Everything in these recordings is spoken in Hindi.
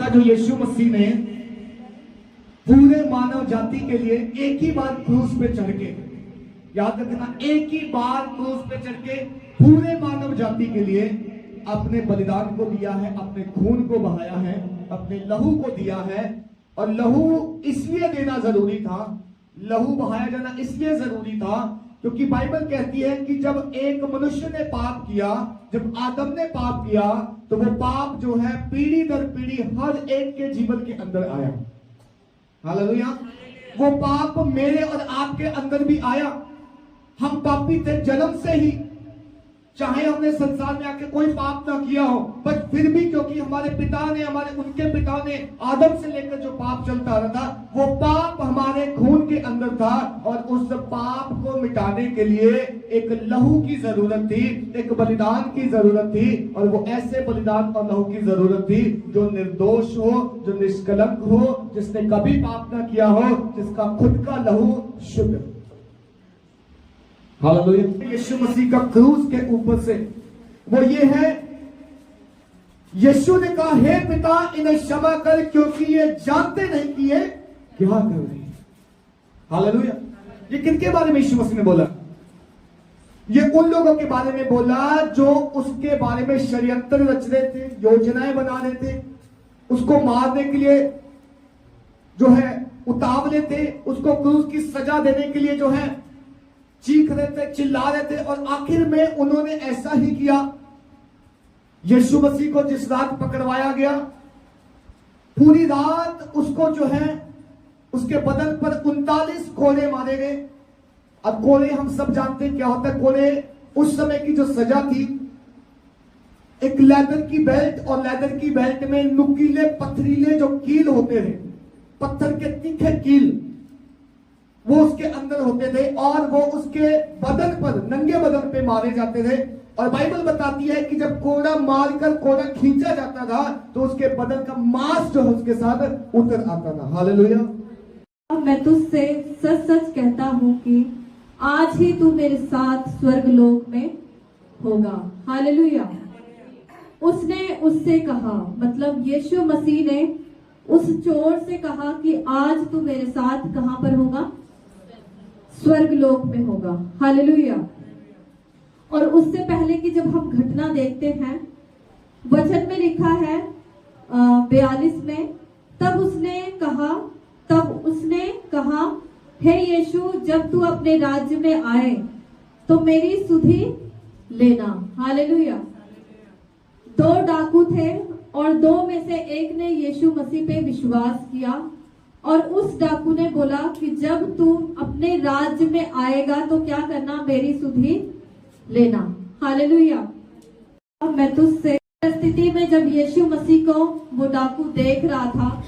जो यीशु मसीह ने पूरे मानव जाति के लिए एक ही बार क्रूस पे चढ़ के, याद रखना, एक ही बार क्रूस पे चढ़ के पूरे मानव जाति के लिए अपने बलिदान को दिया है, अपने खून को बहाया है, अपने लहू को दिया है। और लहू इसलिए देना जरूरी था, लहू बहाया जाना इसलिए जरूरी था क्योंकि बाइबल कहती है कि जब एक मनुष्य ने पाप किया, जब आदम ने पाप किया, तो वो पाप जो है पीढ़ी दर पीढ़ी हर एक के जीवन के अंदर आया। हालेलुया। वो पाप मेरे और आपके अंदर भी आया। हम पापी थे जन्म से ही, चाहे हमने संसार में आके कोई पाप ना किया हो, पर फिर भी क्योंकि हमारे पिता ने, उनके पिता ने आदम से लेकर जो पाप चलता रहा था, वो पाप हमारे खून के अंदर था। और उस पाप को मिटाने के लिए एक लहू की जरूरत थी, एक बलिदान की जरूरत थी। और वो ऐसे बलिदान और लहू की जरूरत थी जो निर्दोष हो, जो निष्कलंक हो, जिसने कभी पाप ना किया हो, जिसका खुद का लहू शुद्ध। हालेलुया। यीशु मसीह का क्रूस के ऊपर से वो ये है, यीशु ने कहा, हे पिता इन्हें क्षमा कर क्योंकि ये जानते नहीं कि ये क्या कर रहे हैं। हालेलुया। ये किनके बारे में यीशु मसीह ने बोला? ये उन लोगों के बारे में बोला जो उसके बारे में षड्यंत्र रच रहे थे, योजनाएं बना रहे थे, उसको मारने के लिए जो है उतावले थे, उसको क्रूस की सजा देने के लिए जो है चीख रहे थे, चिल्ला रहे थे। और आखिर में उन्होंने ऐसा ही किया। यीशु मसीह को जिस रात पकड़वाया गया, पूरी रात उसको जो है उसके बदन पर 39 कोड़े मारे गए। अब कोड़े हम सब जानते हैं क्या होता है। कोड़े उस समय की जो सजा थी, एक लेदर की बेल्ट, और लेदर की बेल्ट में नुकीले पथरीले जो कील होते हैं, पत्थर के तीखे कील, वो उसके अंदर होते थे और वो उसके बदन पर, नंगे बदन पे मारे जाते थे। और बाइबल बताती है कि जब कोड़ा मारकर कोड़ा खींचा जाता था तो उसके बदन का मांस जो है उसके साथ उतर आता था। हालेलुया। मैं तुझसे सच सच कहता हूँ कि आज ही तू मेरे साथ स्वर्ग लोक में होगा। हालेलुया। उसने उससे कहा, मतलब यीशु मसीह ने उस चोर से कहा कि आज तू मेरे साथ कहां पर होगा? स्वर्ग लोक में होगा। हालेलुया। और उससे पहले कि जब हम घटना देखते हैं, वचन में लिखा है 42 में, तब उसने कहा, हे यीशु, जब तू अपने राज्य में आए तो मेरी सुधि लेना। हालेलुया। 2 डाकू थे और 2 में से एक ने यीशु मसीह पे विश्वास किया। और उस डाकू ने बोला कि जब तू अपने राज्य में आएगा तो क्या करना? मेरी सुधि लेना। हालेलुया। अब मैं तुझसे, परिस्थिति में जब यीशु मसीह को वो डाकू देख रहा था,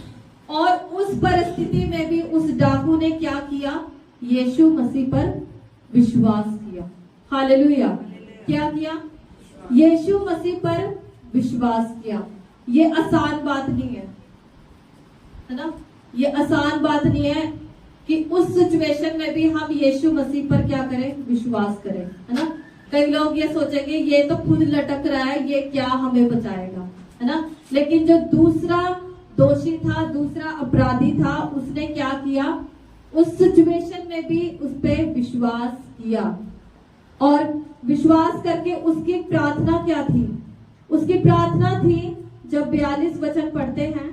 और उस परिस्थिति में भी उस डाकू ने क्या किया? यीशु मसीह पर विश्वास किया। हालेलुया। क्या किया? यीशु मसीह पर विश्वास किया। ये आसान बात नहीं है ना? ये आसान बात नहीं है कि उस सिचुएशन में भी हम यीशु मसीह पर क्या करें? विश्वास करें, है ना? कई लोग ये सोचेंगे ये तो खुद लटक रहा है, ये क्या हमें बचाएगा, है ना? लेकिन जो दूसरा दोषी था, दूसरा अपराधी था, उसने क्या किया? उस सिचुएशन में भी उस पे विश्वास किया। और विश्वास करके उसकी प्रार्थना क्या थी? उसकी प्रार्थना थी, जब 42 वचन पढ़ते हैं,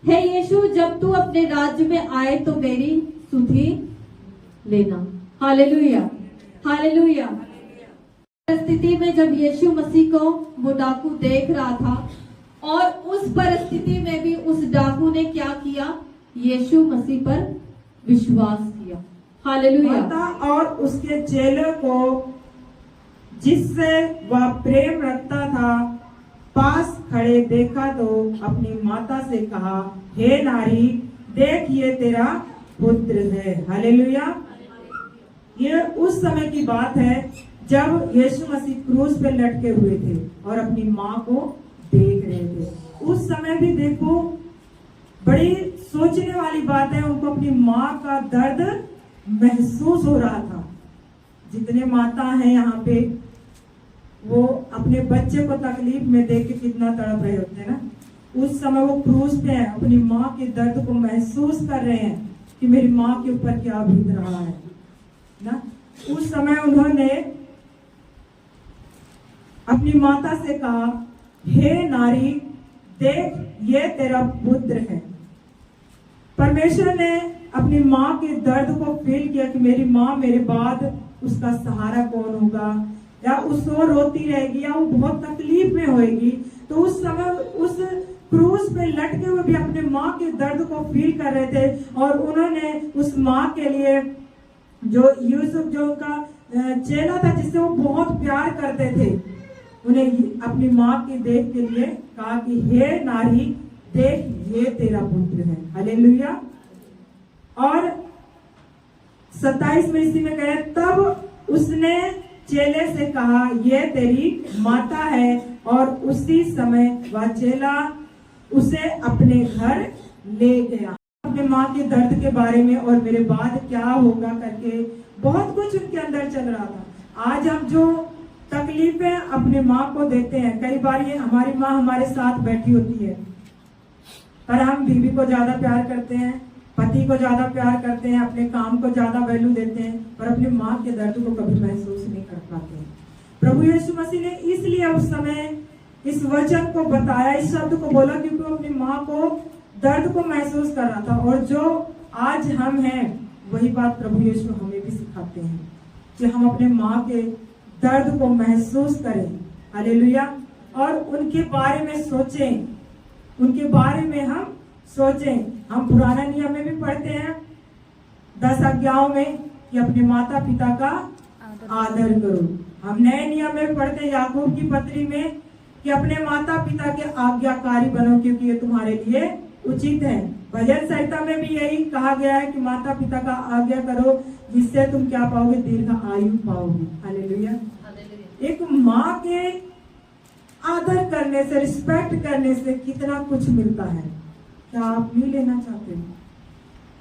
हे यीशु जब तू अपने राज्य में आए तो मेरी सुधि लेना। Hallelujah, hallelujah. परिस्थिति में जब यीशु मसीह को वो डाकू देख रहा था, और उस परिस्थिति में भी उस डाकू ने क्या किया? यीशु मसीह पर विश्वास किया। हालेलुया। माता और उसके चेलों को जिससे वह प्रेम रखता था पास खड़े देखा तो अपनी माता से कहा, हे नारी देख ये तेरा पुत्र है। हालेलुया। ये उस समय की बात है जब यीशु मसीह क्रूस पे लटके हुए थे और अपनी माँ को देख रहे थे। उस समय भी देखो, बड़ी सोचने वाली बात है, उनको अपनी माँ का दर्द महसूस हो रहा था। जितने माता हैं यहाँ पे, वो अपने बच्चे को तकलीफ में देख के कितना तड़प रहे होते हैं ना। उस समय वो क्रूस पे हैं, अपनी माँ के दर्द को महसूस कर रहे हैं कि मेरी माँ के ऊपर क्या बीत रहा है ना। उस समय उन्होंने अपनी माता से कहा, हे नारी देख ये तेरा पुत्र है। परमेश्वर ने अपनी माँ के दर्द को फील किया कि मेरी माँ मेरे बाद उसका सहारा कौन होगा, या उसको रोती रहेगी या वो बहुत तकलीफ में होएगी। तो उस समय उस क्रूस पे लटके हुए भी अपने माँ के दर्द को फील कर रहे थे, और उन्होंने उस माँ के लिए, जो यूसुफ जो उनका चेला था जिससे वो बहुत प्यार करते थे, उन्हें अपनी माँ की देख के लिए कहा कि हे नारी देख ये तेरा पुत्र है। हालेलुया। और 27 में इसी में कहे, तब उसने चेले से कहा, ये तेरी माता है। और उसी समय वह चेला उसे अपने घर ले गया। अपने माँ के दर्द के बारे में और मेरे बाद क्या होगा करके बहुत कुछ उनके अंदर चल रहा था। आज हम जो तकलीफें अपने माँ को देते हैं, कई बार ये हमारी माँ हमारे साथ बैठी होती है, पर हम बीवी को ज्यादा प्यार करते हैं, पति को ज्यादा प्यार करते हैं, अपने काम को ज्यादा वैल्यू देते हैं, पर अपनी माँ के दर्द को कभी महसूस नहीं कर पाते हैं। प्रभु यीशु मसीह ने इसलिए उस समय इस वचन को बताया, इस शब्द को बोला, क्योंकि वो अपनी माँ को दर्द को महसूस कर रहा था। और जो आज हम हैं, वही बात प्रभु यीशु हमें भी सिखाते हैं कि हम अपने माँ के दर्द को महसूस करें। हालेलुया। और उनके बारे में सोचें, उनके बारे में हम सोचें। हम पुराना नियम में भी पढ़ते हैं 10 आज्ञाओं में कि अपने माता पिता का आदर करो। हम नए नियम में पढ़ते हैं याकूब की पत्री में कि अपने माता पिता के आज्ञाकारी बनो, क्योंकि ये तुम्हारे लिए उचित है। भजन संहिता में भी यही कहा गया है कि माता पिता का आज्ञा करो, जिससे तुम क्या पाओगे? दीर्घ आयु पाओगे। हालेलुया। एक माँ के आदर करने से, रिस्पेक्ट करने से कितना कुछ मिलता है, क्या आप नहीं लेना चाहते हो?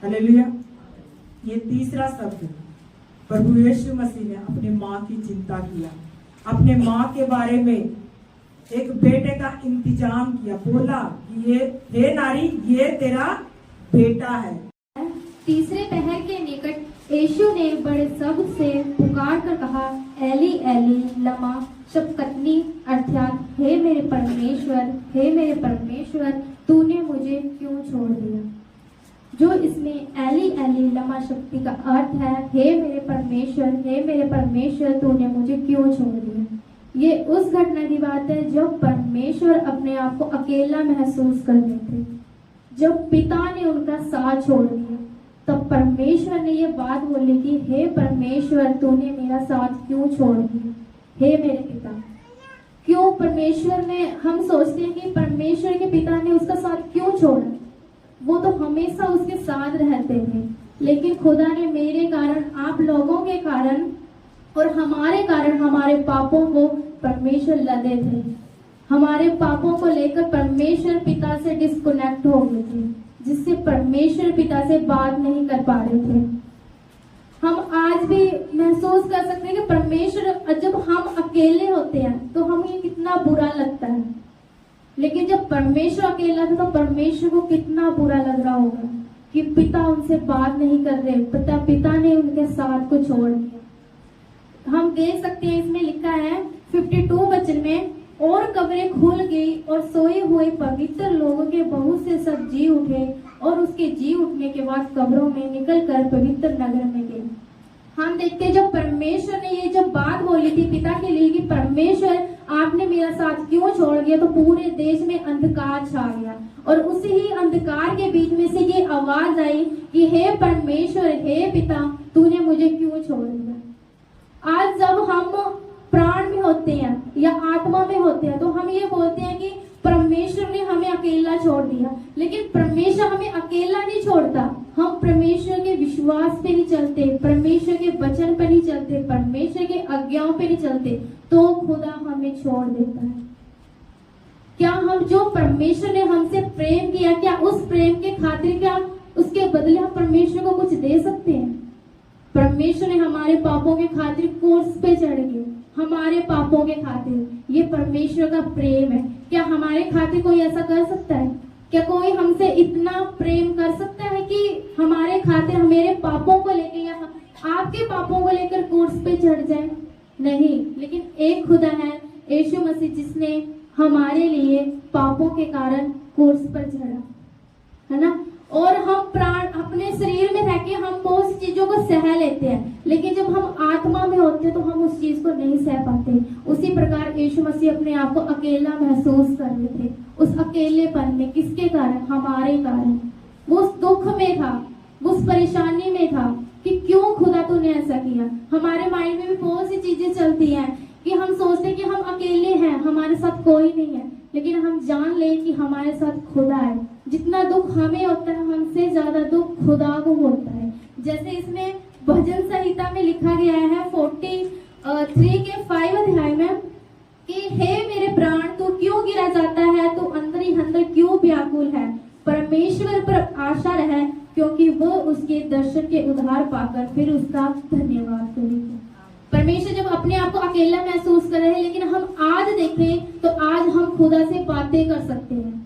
हालेलुया। ये तीसरा शब्द, प्रभु यीशु मसीह ने अपने माँ की चिंता किया, अपने माँ के बारे में एक बेटे का इंतजाम किया, बोला कि ये हे नारी ये तेरा बेटा है। तीसरे पहर के निकट यीशु ने बड़े शब्द से पुकार कर कहा, एली एली लमा शबक्तनी, अर्थात हे मेरे परमेश्वर, हे मेरे परमेश्वर, तूने मुझे क्यों छोड़ दिया। जो इसमें एली एली लमा शक्ति का अर्थ है, हे मेरे परमेश्वर, हे मेरे परमेश्वर, तूने मुझे क्यों छोड़ दिया। ये उस घटना की बात है जब परमेश्वर अपने आप को अकेला महसूस कर रहे थे, जब पिता ने उनका साथ छोड़ दिया, तब परमेश्वर ने ये बात बोली कि हे परमेश्वर, तूने मेरा साथ क्यों छोड़ दिया। हे मेरे पिता, क्यों परमेश्वर ने, हम सोचते हैं कि परमेश्वर के पिता ने उसका साथ क्यों छोड़ा, वो तो हमेशा उसके साथ रहते थे, लेकिन खुदा ने मेरे कारण, आप लोगों के कारण और हमारे कारण, हमारे पापों को परमेश्वर लदे थे, हमारे पापों को लेकर परमेश्वर पिता से डिस्कनेक्ट हो गए थे, जिससे परमेश्वर पिता से बात नहीं कर पा रहे थे। हम आज भी महसूस कर सकते हैं कि परमेश्वर, जब हम अकेले होते हैं तो हमें कितना बुरा लगता है, लेकिन जब परमेश्वर अकेला था तो परमेश्वर को कितना बुरा लग रहा होगा कि पिता उनसे बात नहीं कर रहे, पिता ने उनके साथ को छोड़ दिया। हम देख सकते हैं इसमें लिखा है 52 वचन में, और कब्रें खुल गई और सोए हुए पवित्र लोगों के बहुत से सब जी उठे और उसके जी उठने के बाद कब्रों में निकलकर पवित्र नगर में गए। हम देखते हैं जब परमेश्वर ने ये जब बात बोली थी पिता के लिए कि परमेश्वर आपने मेरा साथ क्यों छोड़ दिया, तो पूरे देश में अंधकार छा गया और उसी ही अंधकार के बीच में से ये आवाज आई कि हे परमेश्वर, हे पिता, तूने मुझे क्यों छोड़ दिया। आज जब हम प्राण में होते हैं या आत्मा में होते हैं तो हम ये बोलते हैं कि परमेश्वर ने हमें अकेला छोड़ दिया, लेकिन परमेश्वर हमें अकेला नहीं छोड़ता। हम परमेश्वर के विश्वास पे नहीं चलते, परमेश्वर के वचन पे नहीं चलते, परमेश्वर के आज्ञाओं पे नहीं चलते, तो खुदा हमें छोड़ देता है। क्या हम जो परमेश्वर ने हमसे प्रेम किया, क्या उस प्रेम के खातिर, क्या उसके बदले हम परमेश्वर को कुछ दे सकते हैं? परमेश्वर ने हमारे पापों के खातिर क्रूस पे चढ़ गए, हमारे पापों के खातिर। ये परमेश्वर का प्रेम है। क्या हमारे खातिर कोई ऐसा कर सकता है? क्या कोई हमसे इतना प्रेम कर सकता है कि हमारे खातिर मेरे पापों को लेकर या आपके पापों को लेकर क्रूस पे चढ़ जाए? नहीं, लेकिन एक खुदा है यीशु मसीह जिसने हमारे लिए पापों के कारण क्रूस पर चढ़ा, है ना। और हम प्राण अपने शरीर में रह के हम बहुत सी चीजों को सह लेते हैं, लेकिन जब हम आत्मा में होते हैं तो हम उस चीज को नहीं सह पाते। उसी प्रकार यीशु मसीह अपने आप को अकेला महसूस कर रहे थे। उस अकेलेपन में किसके कारण? हमारे कारण। वो उस दुख में था, वो उस परेशानी में था कि क्यों खुदा तूने ऐसा किया। हमारे माइंड में भी बहुत सी चीजें चलती हैं कि हम सोचते हैं कि हम अकेले हैं, हमारे साथ कोई नहीं है, लेकिन हम जान ले कि हमारे साथ खुदा है। जितना दुख हमें होता है हमसे ज्यादा दुख खुदा को होता है। जैसे इसमें भजन संहिता में लिखा गया है 43 के 5 अध्याय में कि हे मेरे प्राण, तू क्यों गिरा जाता है, तू अंदर ही अंदर क्यों व्याकुल है। परमेश्वर पर आशा रहे, क्योंकि वो उसके दर्शन के उद्धार पाकर फिर उसका धन्यवाद करेंगे। परमेश्वर जब अपने आप को अकेला महसूस कर रहे हैं, लेकिन हम आज देखें तो आज हम खुदा से बातें कर सकते हैं।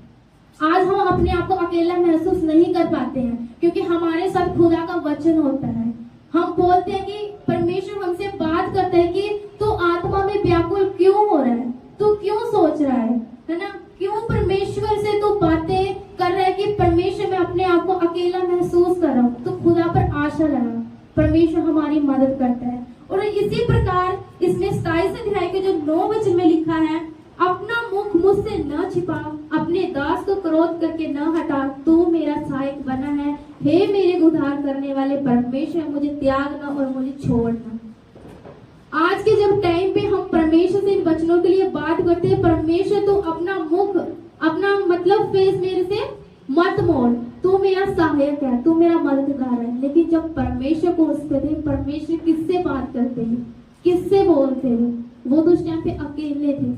आज हम अपने आप को अकेला महसूस नहीं कर पाते हैं, क्योंकि हमारे साथ खुदा का वचन होता है। हम बोलते हैं कि परमेश्वर हमसे बात करता है कि तू आत्मा में व्याकुल क्यों हो रहा है, तू क्यों सोच रहा है ना। क्यों परमेश्वर से तू बातें कर रहा है कि परमेश्वर मैं अपने आप को अकेला महसूस कर रहा हूँ, तो खुदा पर आशा लगा। परमेश्वर हमारी मदद करता है। और इसी प्रकार इसमें 27 अध्याय के जो 9 वचन में लिखा है, अपना मुख मुझसे न छिपा, अपने दास को क्रोध करके न हटा, तू मेरा सहायक बना है। हे मेरे उद्धार करने वाले परमेश्वर, मुझे त्यागना और मुझे छोड़ना। आज के जब टाइम पे हम परमेश्वर से इन वचनों के लिए बात करते हैं, परमेश्वर तू अपना मुख, अपना मतलब फेस मेरे से मत मोड़, तू मेरा सहायक है, तू मेरा मददगार है। लेकिन जब परमेश्वर को उस पे थे, परमेश्वर किससे बात करते हैं, किससे बोलते हैं? वो तो उस टाइम पे अकेले थे।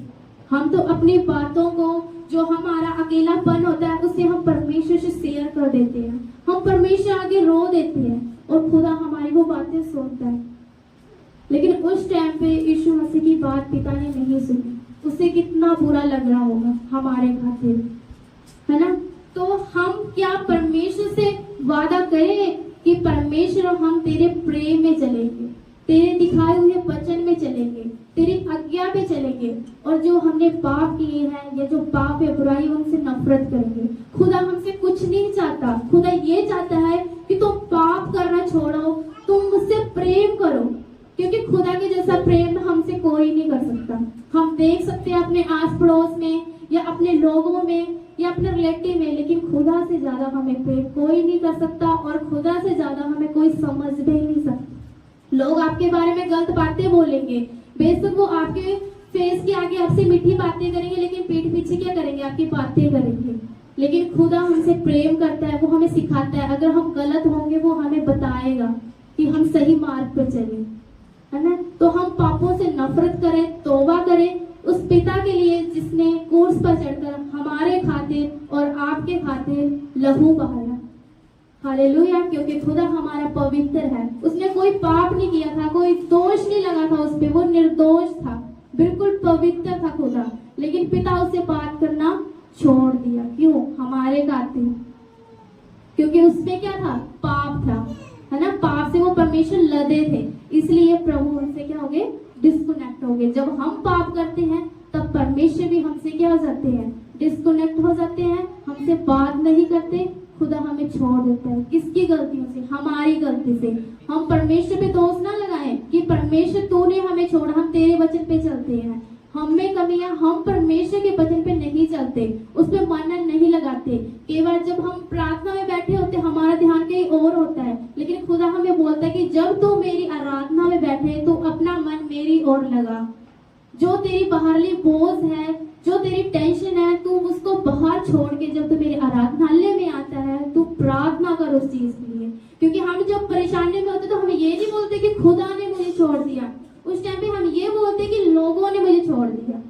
हम तो अपनी बातों को, जो हमारा अकेलापन होता है, उससे हम परमेश्वर से शेयर कर देते हैं, हम परमेश्वर आगे रो देते हैं और खुदा हमारी वो बातें सुनता है। लेकिन उस टाइम पे यीशु मसीह की बात पिता ने नहीं सुनी, उसे कितना बुरा लग रहा होगा हमारे खातिर, है ना। तो हम क्या परमेश्वर से वादा करें कि परमेश्वर हम तेरे प्रेम में चलेंगे, तेरे दिखाए हुए वचन में चलेंगे, तेरी आज्ञा पे चलेंगे, और जो हमने पाप किए हैं या जो पाप या बुराई उनसे नफरत करेंगे। खुदा हमसे कुछ नहीं चाहता, खुदा ये चाहता है कि तुम पाप करना छोड़ो, तुम मुझसे प्रेम करो, क्योंकि खुदा के जैसा प्रेम हमसे कोई नहीं कर सकता। हम देख सकते हैं अपने आस पड़ोस में या अपने लोगों में या अपने रिलेटिव में, लेकिन खुदा से ज्यादा हमें प्रेम कोई नहीं कर सकता और खुदा से ज्यादा हमें कोई समझ भी नहीं सकता। लोग आपके बारे में गलत बातें बोलेंगे, बेशक वो आपके फेस के आगे आपसे मीठी बातें करेंगे, लेकिन पीठ पीछे क्या करेंगे? आपकी बातें करेंगे। लेकिन खुदा हमसे प्रेम करता है, वो हमें सिखाता है। अगर हम गलत होंगे वो हमें बताएगा कि हम सही मार्ग पर चले, है ना। तो हम पापों से नफरत करें, तौबा करें उस पिता के लिए जिसने क्रूस पर चढ़कर हमारे खातिर और आपके खातिर लहू बहाया। हालेलुया। क्योंकि खुदा हमारा पवित्र है, उसने कोई पाप नहीं किया था, कोई दोष नहीं लगा था उस पे, वो निर्दोष था, बिल्कुल पवित्र था खुदा। लेकिन पिता उससे बात करना छोड़ दिया। क्यों? हमारे खातिर। क्योंकि उसमें क्या था, पाप था, है ना। पाप से वो परमेश्वर लदे थे, इसलिए प्रभु उनसे क्या हो गए, डिस्कनेक्ट हो गए। जब हम पाप करते हैं तब परमेश्वर भी हमसे क्या हो जाते हैं, डिस्कनेक्ट हो जाते हैं, हमसे बात नहीं करते, खुदा हमें छोड़ देता है। किसकी गलतियों से, हमारी गलती से। हम परमेश्वर पे दोष ना लगाएं कि परमेश्वर तूने हमें छोड़ा, हम तेरे वचन पे चलते हैं। हम में कमियां, हम परमेश्वर के वचन पे नहीं चलते, उस पे मन नहीं लगाते। केवल जब हम प्रार्थना में बैठे होते हमारा ध्यान कहीं और होता है, लेकिन खुदा हमें बोलता है कि जब तू मेरी आराधना में बैठे तो अपना मन मेरी ओर लगा। जो तेरी बाहरली बोझ है, जो तेरी टेंशन है, तू उसको बाहर छोड़ के जब तू मेरे आराधनालय में आता है, तू प्रार्थना कर उस चीज के लिए। क्योंकि हम जब परेशानी में होते तो हम ये नहीं बोलते कि खुदा ने मुझे छोड़ दिया, उस टाइम पे हम ये बोलते कि लोगों ने मुझे छोड़ दिया।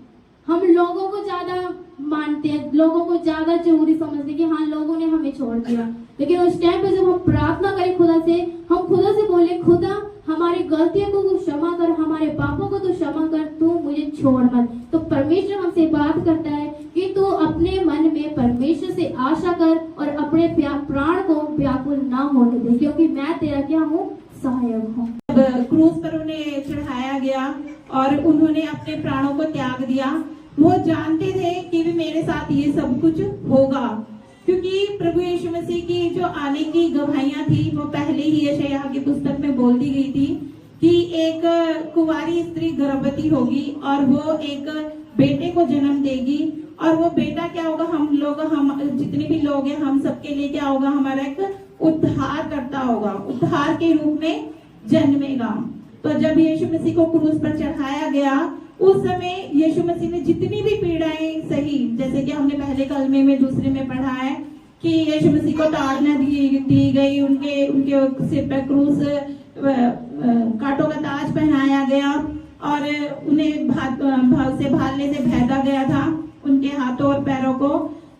हम लोगों को ज्यादा मानते हैं, लोगों को ज्यादा जरूरी समझते कि हाँ लोगों ने हमें छोड़ दिया। लेकिन उस टाइम पे जब हम प्रार्थना करें खुदा से, हम खुदा से बोले खुदा हमारी गलतियों को तू क्षमा कर, हमारे पापों को तू क्षमा कर, तू मुझे छोड़ मत। तो परमेश्वर हमसे बात करता है कि तू अपने मन में परमेश्वर से आशा कर और अपने प्राण को व्याकुल ना होने दे, क्योंकि मैं तेरा क्या हूँ, सहायक हूँ। क्रूस पर उन्हें चढ़ाया गया और उन्होंने अपने प्राणों को त्याग दिया। वो जानते थे कि भी मेरे साथ ये सब कुछ होगा, क्योंकि प्रभु यीशु मसीह की जो आने की गवाहियां थी वो पहले ही यशायाह की पुस्तक में बोल दी गई थी कि एक कुंवारी स्त्री गर्भवती होगी और वो एक बेटे को जन्म देगी, और वो बेटा क्या होगा, हम जितने भी लोग हैं हम सबके लिए क्या होगा, हमारा एक उद्धार करता होगा, उद्धार के रूप में जन्मेगा। तो जब यीशु मसीह को क्रूस पर चढ़ाया गया, उस समय यीशु मसीह ने जितनी भी पीड़ाएं सही, जैसे कि हमने पहले कलमे में दूसरे में पढ़ा है कि यीशु मसीह को ताड़ना दी गई, उनके सिर पर क्रूस कांटों का ताज पहनाया गया और उन्हें भाले से भेदा गया था उनके हाथों और पैरों को।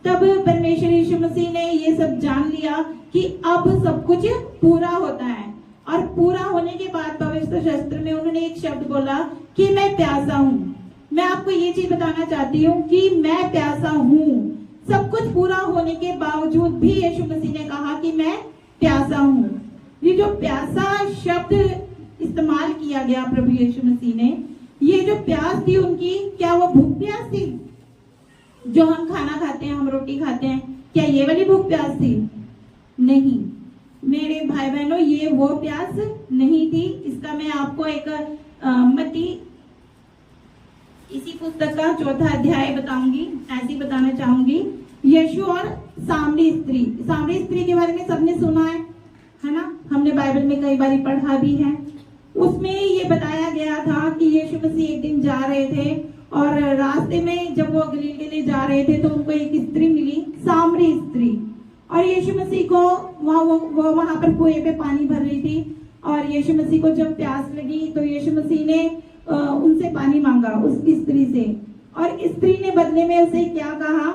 तब परमेश्वर यीशु मसीह ने ये सब जान लिया कि अब सब कुछ पूरा होता है, और पूरा होने के बाद पवित्र शास्त्र में उन्होंने एक शब्द बोला कि मैं प्यासा हूँ। मैं आपको ये चीज बताना चाहती हूँ कि मैं प्यासा हूँ। सब कुछ पूरा होने के बावजूद भी यीशु मसीह ने कहा कि मैं प्यासा हूँ। ये जो प्यासा शब्द इस्तेमाल किया गया प्रभु यीशु मसीह ने, ये जो प्यास थी उनकी, क्या वो भूख प्यास थी? जो हम खाना खाते हैं, हम रोटी खाते हैं, क्या ये वाली भूख प्यास थी? नहीं मेरे भाई बहनों, ये वो प्यास नहीं थी। इसका मैं आपको एक मत्ती इसी पुस्तक का 4वां अध्याय बताऊंगी, ऐसे बताना चाहूंगी। यीशु और सामरी स्त्री के बारे में सबने सुना है ना, हमने बाइबल में कई बार पढ़ा भी है। उसमें ये बताया गया था कि यीशु मसीह एक दिन जा रहे थे और रास्ते में जब वो गलील के लिए जा रहे थे तो उनको एक स्त्री मिली, सामरी स्त्री, और यीशु मसीह को वहां पर कुएं पे पानी भर रही थी, और यीशु मसीह को जब प्यास लगी तो यीशु मसीह ने उनसे पानी मांगा उस स्त्री से, और स्त्री ने बदले में उसे क्या कहा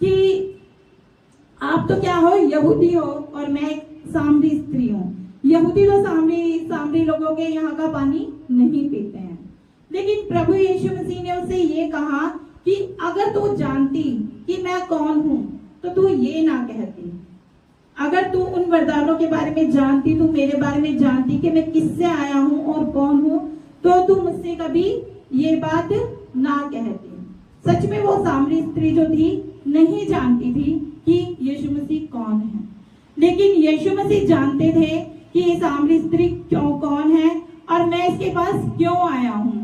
कि आप तो क्या हो, यहूदी हो और मैं एक सामरी स्त्री हूँ। यहूदी तो सामरी लोगों के यहाँ का पानी नहीं पीते हैं, लेकिन प्रभु यीशु मसीह ने उसे ये कहा कि अगर तू जानती कि मैं कौन हूँ तो तू ये ना कहती। अगर तू उन वरदानों के बारे में जानती, तू मेरे बारे में जानती कि मैं किससे आया हूँ और कौन हूँ, तो तू मुझसे कभी ये बात ना कहती। सच में वो सामरी स्त्री जो थी नहीं जानती थी कि यीशु मसीह कौन है, लेकिन यीशु मसीह जानते थे कि ये सामरी स्त्री कौन है और मैं इसके पास क्यों आया हूँ।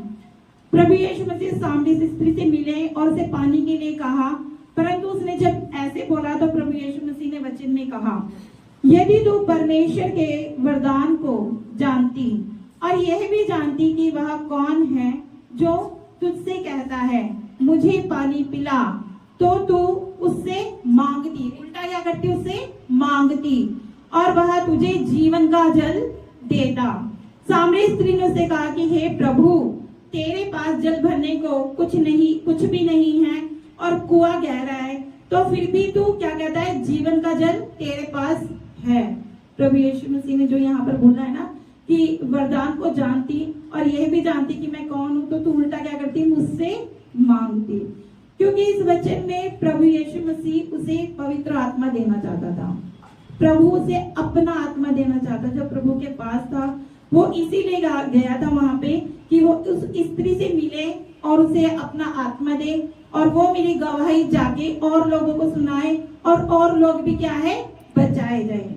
प्रभु यीशु मसीह सामरी स्त्री से मिले और उसे पानी के लिए कहा, परंतु उसने जब ऐसे बोला तो प्रभु यीशु मसीह ने वचन में कहा, यदि तू परमेश्वर के वरदान को जानती और यह भी जानती कि वह कौन है जो तुझसे कहता है मुझे पानी पिला, तो तू उससे मांगती, उल्टा क्या करती, उससे मांगती और वह तुझे जीवन का जल देता। सामरी स्त्री ने उससे कहा कि हे प्रभु, तेरे पास जल भरने को कुछ भी नहीं है और कुआं गहरा है, तो फिर भी तू क्या कहता है, जीवन का जल तेरे पास है। प्रभु यीशु मसीह ने जो यहाँ पर बोला है ना कि वरदान को जानती और यह भी जानती कि मैं कौन हूँ, तो तू उल्टा क्या करती, मुझसे मांगती, क्योंकि इस वचन में प्रभु यीशु मसीह उसे पवित्र आत्मा देना चाहता था। प्रभु उसे अपना आत्मा देना चाहता। जब प्रभु के पास था वो इसीलिए गया था वहां पे कि वो उस स्त्री से मिले और उसे अपना आत्मा दे, और वो मेरी गवाही जाके और लोगों को सुनाए, और लोग भी क्या है, बचाए जाए।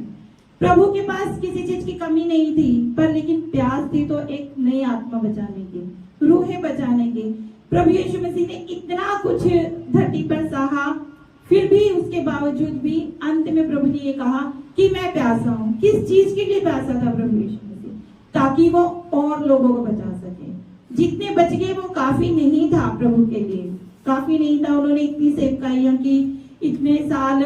प्रभु के पास किसी चीज की कमी नहीं थी, पर लेकिन प्यास थी तो एक नई आत्मा बचाने की, रूहें बचाने की। प्रभु यीशु मसीह ने इतना कुछ धरती पर सहा, फिर भी उसके बावजूद भी अंत में प्रभु ने ये कहा कि मैं प्यासा हूँ। किस चीज के लिए प्यासा था प्रभु यीशु मसीह? ताकि वो और लोगों को बचा सके। जितने बच गए वो काफी नहीं था, प्रभु के लिए काफी नहीं था। उन्होंने इतनी सेवकाइयां की, इतने साल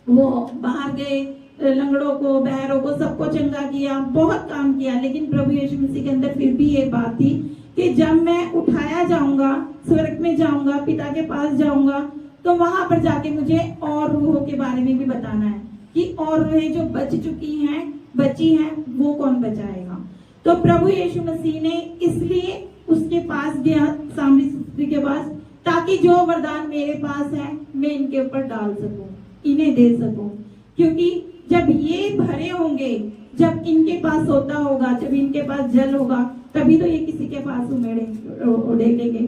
वो बाहर गए, लंगड़ों को, बहरों को, सबको चंगा किया, बहुत काम किया, लेकिन प्रभु यीशु मसीह के अंदर फिर भी ये बात थी कि जब मैं उठाया जाऊंगा, स्वर्ग में जाऊंगा, पिता के पास जाऊंगा, तो वहां पर जाके मुझे और रूहों के बारे में भी बताना है कि और रूहें जो बची हैं वो कौन बचाएगा। तो प्रभु यीशु मसीह ने इसलिए उसके पास गया, सामरी स्त्री के पास, ताकि जो वरदान मेरे पास है मैं इनके ऊपर डाल सकूं, इन्हें दे सकूं। क्योंकि जब ये भरे होंगे, जब इनके पास सोता होगा, जब इनके पास जल होगा, तभी तो ये किसी के पास उड़ेंगे।